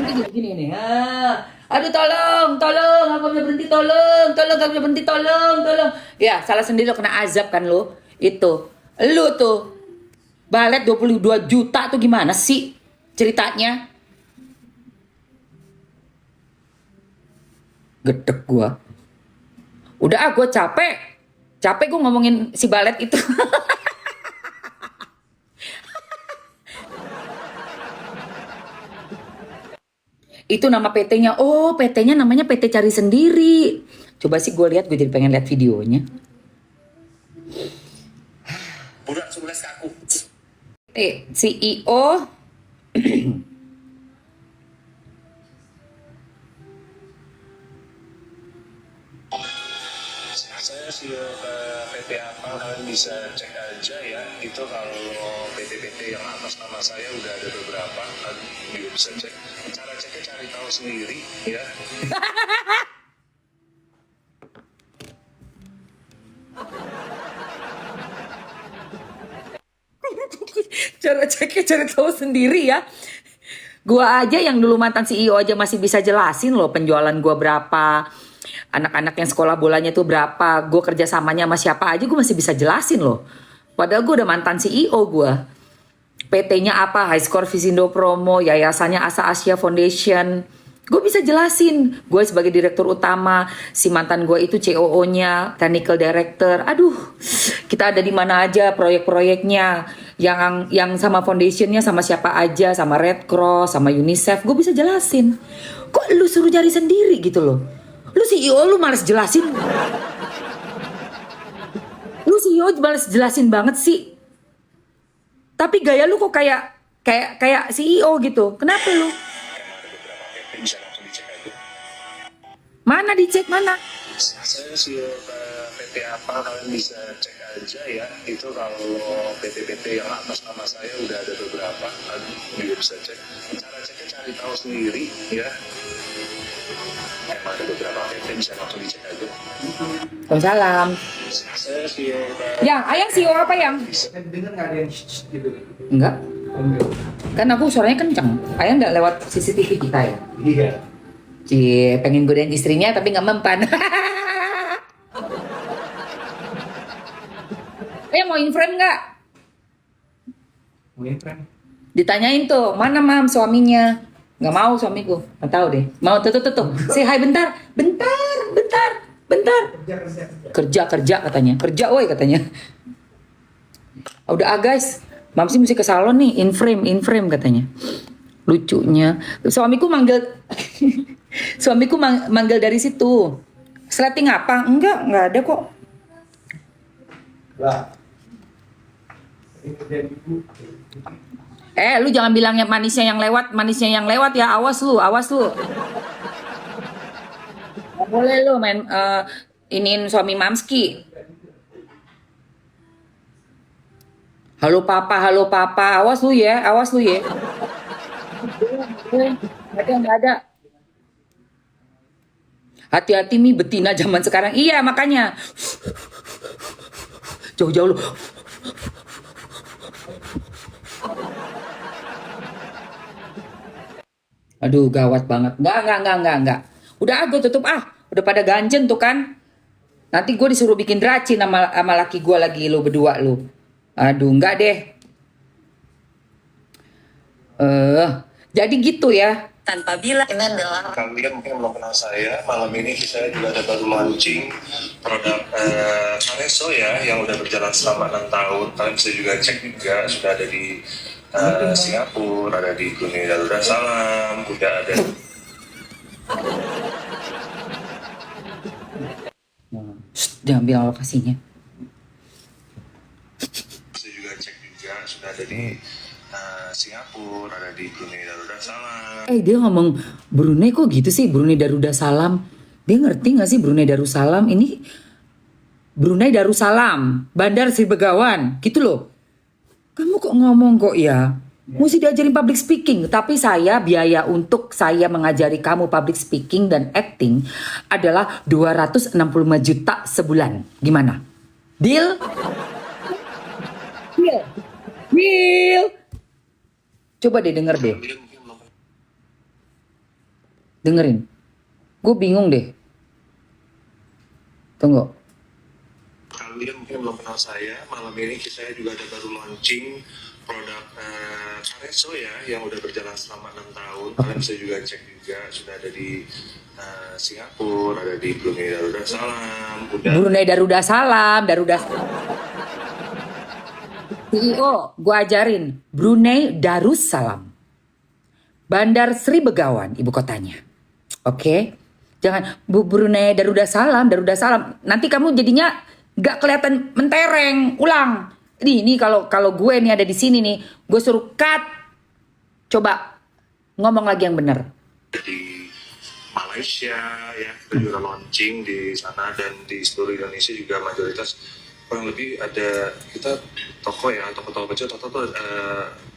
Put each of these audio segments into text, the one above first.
berhenti gini nih. Aduh tolong, aku bisa berhenti tolong, aku bisa berhenti tolong. Ya, salah sendiri lo kena azab kan lo. Itu. Lu tuh balet 22 juta tuh gimana sih ceritanya? Gedek gua. Udah gua capek. Capek gua ngomongin si balet itu. Itu nama PT-nya. Oh, PT-nya namanya PT Cari Sendiri. Coba sih gue lihat, gue jadi pengen lihat videonya. Budak 11 kaku. CEO. Saya CEO PT apa, kalian bisa cek aja ya. Itu kalau PT-PT yang atas nama saya udah ada beberapa, kalian juga bisa cek. Cara ceknya cari tahu sendiri ya. Cara ceknya cari tahu sendiri ya. Gua aja yang dulu mantan CEO aja masih bisa jelasin loh penjualan gua berapa, anak-anak yang sekolah bolanya tuh berapa, gue kerjasamanya sama siapa aja gue masih bisa jelasin loh. Padahal gue udah mantan CEO gue. PT-nya apa, High Score Visindo Promo, yayasannya Asa Asia Foundation. Gue bisa jelasin. Gue sebagai direktur utama, si mantan gue itu COO-nya, technical director. Aduh, kita ada di mana aja proyek-proyeknya. Yang sama foundationnya sama siapa aja, sama Red Cross, sama UNICEF. Gue bisa jelasin. Kok lu suruh cari sendiri gitu loh? Lu CEO lu males jelasin. Lu CEO males jelasin banget sih. Tapi gaya lu kok kayak CEO gitu. Kenapa lu? PT bisa langsung dicek aja. Mana dicek mana? Saya CEO PT apa, kalian bisa cek aja ya. Itu kalau PT-PT yang atas nama saya udah ada beberapa, kalian juga bisa cek. Cara ceknya cari tahu sendiri ya. Emang ada beberapa PT bisa langsung dicek aja. Waalaikumsalam. Saya CEO Yang, ayang CEO apa yang? Dengar nggak ada yang gitu? Enggak. Enggak. Kan aku suaranya kenceng. Ayang nggak lewat CCTV kita ya? Iya. Cie, pengen godain istrinya tapi nggak mempan. Mau in frame nggak? Mungkin friend. Ditanyain tuh, mana mam suaminya? Nggak mau suamiku, nggak tahu deh. Mau tuh. Say hi bentar. Kerja katanya. Kerja woi katanya. Udah guys, mam sih mesti ke salon nih, in frame katanya. Lucunya, suamiku manggil manggil dari situ. Sleting apa? Enggak ada kok. Lah. Lu jangan bilangnya manisnya yang lewat ya, awas lu. Nggak boleh lu main iniin suami Mamski. Halo papa, awas lu ya. Nggak ada. Hati-hati Mi, betina zaman sekarang. Iya makanya. Jauh-jauh lu. Aduh gawat banget. Enggak. Udah gue tutup Udah pada ganjen tuh kan. Nanti gue disuruh bikin dracin sama laki gue lagi lu berdua lu. Aduh enggak deh. Jadi gitu ya. Tanpa bilang ini adalah kalian mungkin belum kenal saya. Malam ini saya juga ada baru launching produk Mareso ya, yang udah berjalan selama 6 tahun. Kalian bisa juga cek juga, sudah ada di Singapura, ada di Brunei Darussalam, udah ada. Jangan bilang lokasinya. Bisa juga cek juga, sudah ada di Singapura, ada di Brunei Darussalam. Dia ngomong Brunei kok gitu sih, Brunei Darussalam. Dia ngerti gak sih Brunei Darussalam? Ini Brunei Darussalam, Bandar Sri Begawan, gitu loh. Kamu kok ngomong kok ya? Mesti diajarin public speaking. Tapi biaya untuk saya mengajari kamu public speaking dan acting adalah 265 juta sebulan. Gimana? Deal? Deal? Coba deh denger deh. Dengerin. Gue bingung deh. Tunggu. Kalian mungkin belum kenal saya, malam ini saya juga ada baru launching produk Careso ya, yang udah berjalan selama 6 tahun. Kalian bisa juga cek juga, sudah ada di Singapura, ada di Brunei Darussalam, udah. Brunei Darussalam, CEO, gue ajarin. Brunei Darussalam. Bandar Sri Begawan, ibu kotanya. Oke? Jangan Brunei Darussalam. Nanti kamu jadinya gak kelihatan mentereng. Ulang. Ini kalau gue nih ada di sini nih, gue suruh cut. Coba ngomong lagi yang benar. Di Malaysia ya, kita juga launching di sana, dan di seluruh Indonesia juga mayoritas kurang lebih ada kita toko ya, toko-toko kecil, toko tuh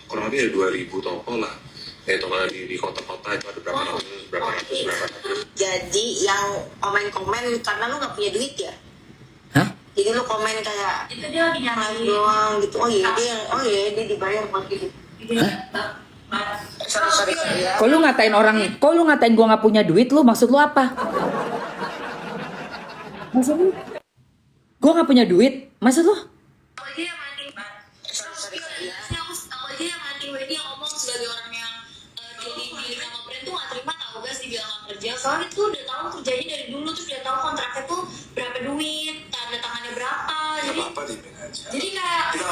kurang lebih ada 2.000 toko lah. Ya, toko di kota-kota itu ada berapa ratus. Jadi yang komen-komen karena lu nggak punya duit ya? Hah? Jadi lu komen kayak itu dia lagi nyari doang gitu. Oh iya dia dibayar buat gitu. Sorry ya. Kok lu ngatain gue gak punya duit, lu maksud lu apa? Maksud lu? Gue gak punya duit, maksud lu? aku aja yang mati aku aja yang mati dia ngomong sebagai orang yang jadi di nama brand tuh gak terima tau guys dibilang gak kerja, soalnya itu udah tahu kerjanya dari dulu, terus udah tahu kontraknya tuh berapa duit, tanda tangannya berapa, jadi Apa dimin aja. jadi kayak Kita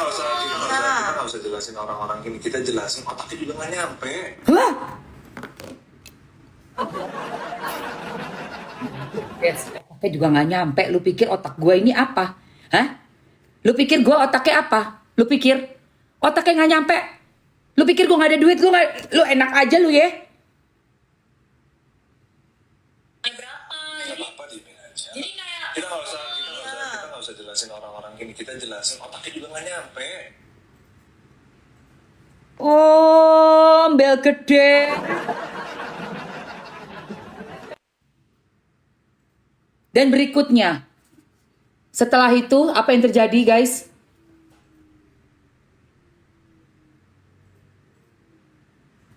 nggak usah jelasin orang-orang gini. Kita jelasin otaknya juga nggak nyampe. Lah? Otaknya juga gak nyampe. Lu pikir otak gue ini apa? Hah? Lu pikir gue otaknya apa? Lu pikir otaknya gak nyampe? Lu pikir gue gak ada duit? Lu enak aja lu ya? berapa, jadi Apa dimin aja. jadi kayak Kita nggak usah jelasin orang-orang gini. Kita jelasin otaknya juga nggak nyampe. Oh, bel gede. Dan berikutnya, setelah itu apa yang terjadi guys?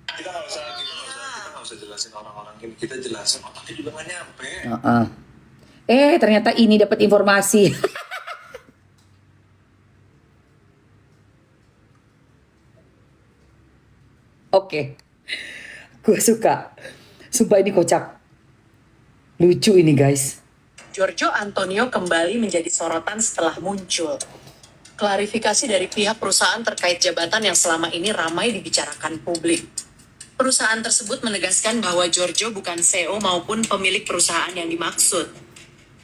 Kita nggak usah jelasin orang-orang gini. Kita jelasin otaknya juga nggak nyampe. Ternyata ini dapat informasi. Oke, gue suka. Sumpah ini kocak. Lucu ini guys. Giorgio Antonio kembali menjadi sorotan setelah muncul klarifikasi dari pihak perusahaan terkait jabatan yang selama ini ramai dibicarakan publik. Perusahaan tersebut menegaskan bahwa Giorgio bukan CEO maupun pemilik perusahaan yang dimaksud.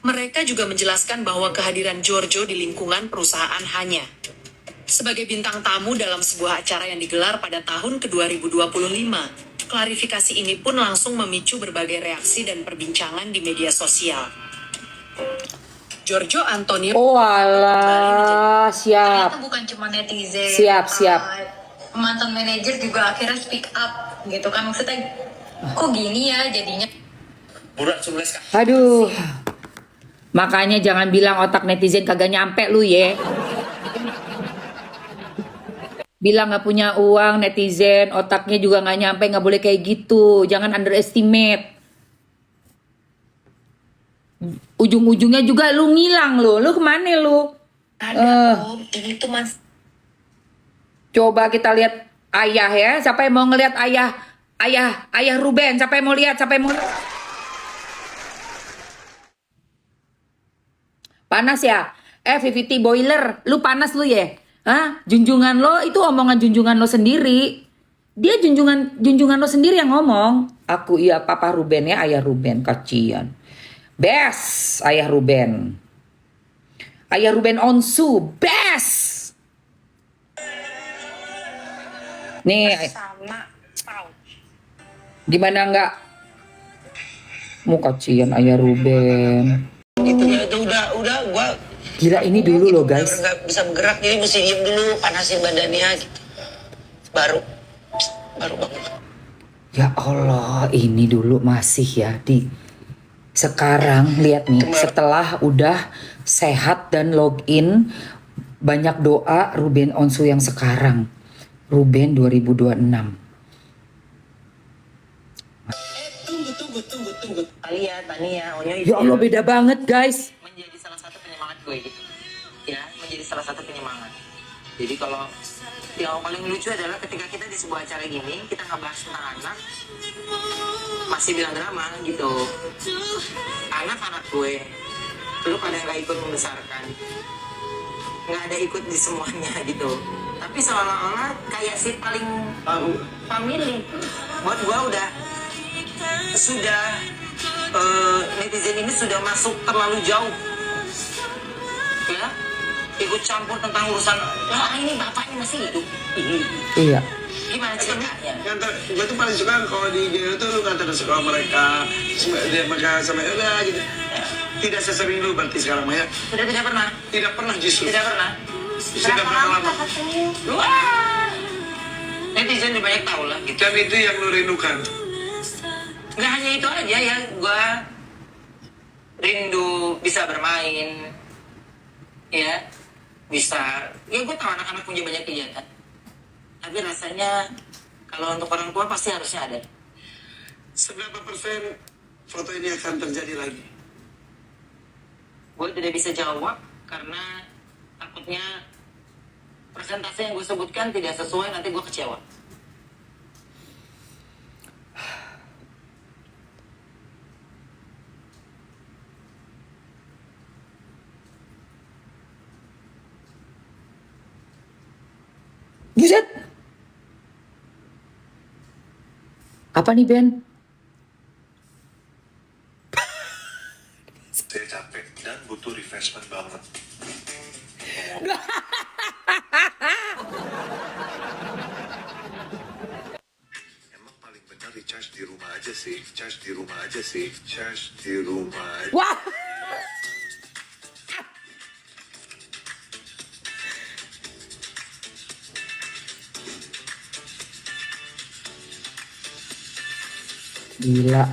Mereka juga menjelaskan bahwa kehadiran Giorgio di lingkungan perusahaan hanya sebagai bintang tamu dalam sebuah acara yang digelar pada tahun ke-2025. Klarifikasi ini pun langsung memicu berbagai reaksi dan perbincangan di media sosial. Giorgio Antonio Oh alah, siap. ternyata bukan cuma netizen, Siap. mantan manajer juga akhirnya speak up gitu kan, maksudnya kok gini ya jadinya. Aduh. Makanya jangan bilang otak netizen kagak nyampe lu ya. Bilang gak punya uang netizen, otaknya juga gak nyampe, gak boleh kayak gitu. Jangan underestimate. Ujung-ujungnya juga lu ngilang lu kemana lu? Ada ini tuh mas. Coba kita lihat ayah ya. Siapa yang mau ngelihat ayah Ruben? Siapa yang mau lihat? Panas ya? VVT boiler, lu panas lu ya? Hah? Junjungan lo itu omongan junjungan lo sendiri. Dia junjungan lo sendiri yang ngomong. Aku iya papa Ruben ya, ayah Ruben, kasihan. Best ayah Ruben. Ayah Ruben Onsu, best. Nih, Sama gimana enggak? Mau kasihan ayah Ruben. Itu udah gua Gila ini dulu loh guys. nggak bisa bergerak, jadi mesti diem dulu, panasin badannya gitu. Baru bangun. Ya Allah, ini dulu masih ya di sekarang lihat nih, setelah udah sehat dan login, banyak doa Ruben Onsu yang sekarang. Ruben 2026. Tunggu. Alia, Tania, Onyo Ya Allah, beda banget guys. menjadi salah satu penyemangat gue gitu. Ya, menjadi salah satu penyemangat. Jadi kalau yang paling lucu adalah ketika kita di sebuah acara gini, kita ngebahas tentang anak, masih bilang drama gitu. Anak-anak gue, lu pada nggak ikut membesarkan, nggak ada ikut di semuanya gitu. Tapi seolah-olah kayak si paling family. Buat gue sudah netizen ini sudah masuk terlalu jauh, ya, ikut campur tentang urusan. Ini bapaknya masih hidup. Iya. Gimana ceritanya? Gue tuh paling suka kalau di IG itu lu ngantar suka mereka, mereka sama udah gitu. Tidak sesering dulu berarti sekarang Maya. Sudah tidak pernah. Tidak pernah justru. Tidak pernah. Sudah berapa lama? Wah. Netizen juga banyak tahu lah gitu. Dan itu yang lu rindukan. Nggak hanya itu aja ya, gue rindu bisa bermain, ya, bisa. Ya gue tahu anak-anak punya banyak kegiatan, tapi rasanya kalau untuk orang tua pasti harusnya ada. Seberapa persen foto ini akan terjadi lagi? Gue tidak bisa jawab karena takutnya persentase yang gue sebutkan tidak sesuai, nanti gue kecewa. Buset. Apa nih Ben? Saya capek dan butuh refreshment banget. Emang paling benar recharge di rumah aja sih. Charge di rumah aja sih. Charge di rumah aja. Wah. Gila.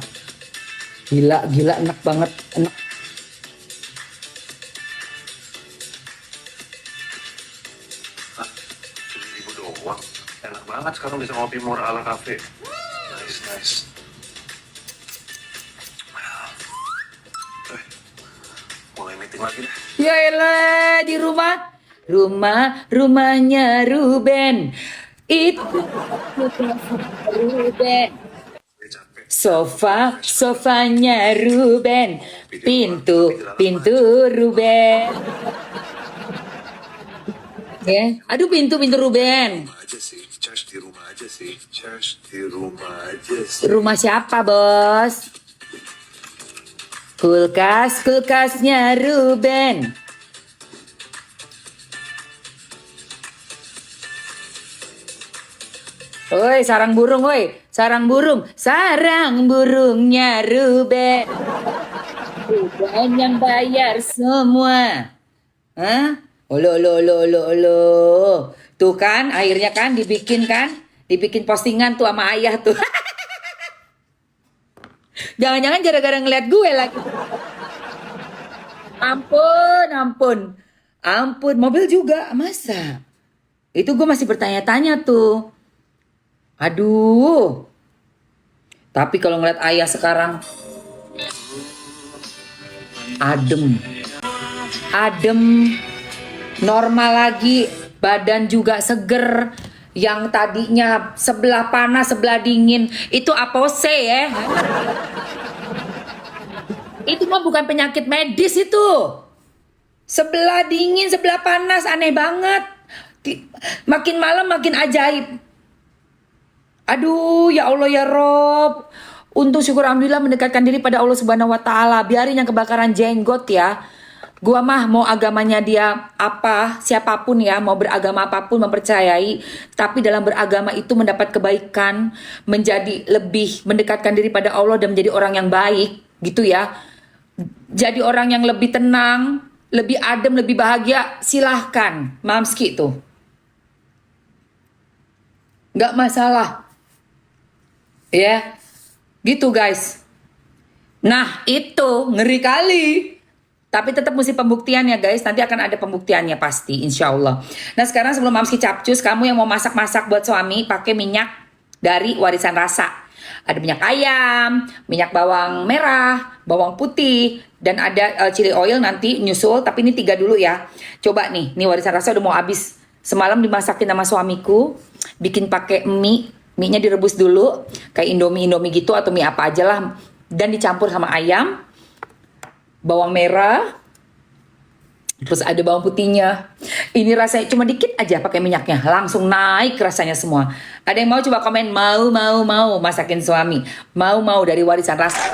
Gila enak banget. Enak. Rp7.000 doang. Enak banget sekarang bisa ngopi murah ala cafe. Nice. Mulai meeting lagi deh. Ya elah, di rumahnya Ruben. Itu Ruben. Saya capek. Sofanya Ruben. Pintu Ruben. Ya, aduh pintu Ruben. Rumah aja sih. Charge di rumah aja sih. Charge di rumah aja sih. Rumah siapa, Bos? Kulkasnya Ruben. Woi, sarang burungnya Ruben. Ruben yang bayar semua. Hah? Lo. Tuh kan, akhirnya kan dibikin postingan tuh sama ayah tuh. Jangan-jangan gara-gara ngeliat gue lagi. Ampun. Mobil juga, masa? Itu gue masih bertanya-tanya tuh. Aduh. Tapi kalau ngeliat ayah sekarang adem, normal lagi, badan juga seger. Yang tadinya sebelah panas sebelah dingin itu apose ya. Itu mah bukan penyakit medis itu. Sebelah dingin sebelah panas, aneh banget. Makin malam makin ajaib. Aduh, ya Allah ya Rob. Untuk syukur alhamdulillah mendekatkan diri pada Allah Subhanahu wa taala. Biarin yang kebakaran jenggot ya. Gua mah mau agamanya dia apa, siapapun ya, mau beragama apapun mempercayai, tapi dalam beragama itu mendapat kebaikan, menjadi lebih mendekatkan diri pada Allah dan menjadi orang yang baik, gitu ya. Jadi orang yang lebih tenang, lebih adem, lebih bahagia, silahkan, Mamski tuh. Gak masalah. Ya, gitu guys. Nah itu ngeri kali. Tapi tetap mesti pembuktian ya guys. Nanti akan ada pembuktiannya pasti, insya Allah. Nah sekarang sebelum Mamski capcus, kamu yang mau masak-masak buat suami, pakai minyak dari Warisan Rasa. Ada minyak ayam, minyak bawang merah, bawang putih, dan ada chili oil nanti nyusul. Tapi ini 3 dulu ya. Coba nih warisan rasa udah mau habis. Semalam dimasakin sama suamiku, bikin pakai mie. Mie-nya direbus dulu, kayak Indomie gitu atau mie apa aja lah. Dan dicampur sama ayam, bawang merah, terus ada bawang putihnya. Ini rasanya cuma dikit aja pakai minyaknya, langsung naik rasanya semua. Ada yang mau coba komen? Mau masakin suami. Mau dari warisan rasa.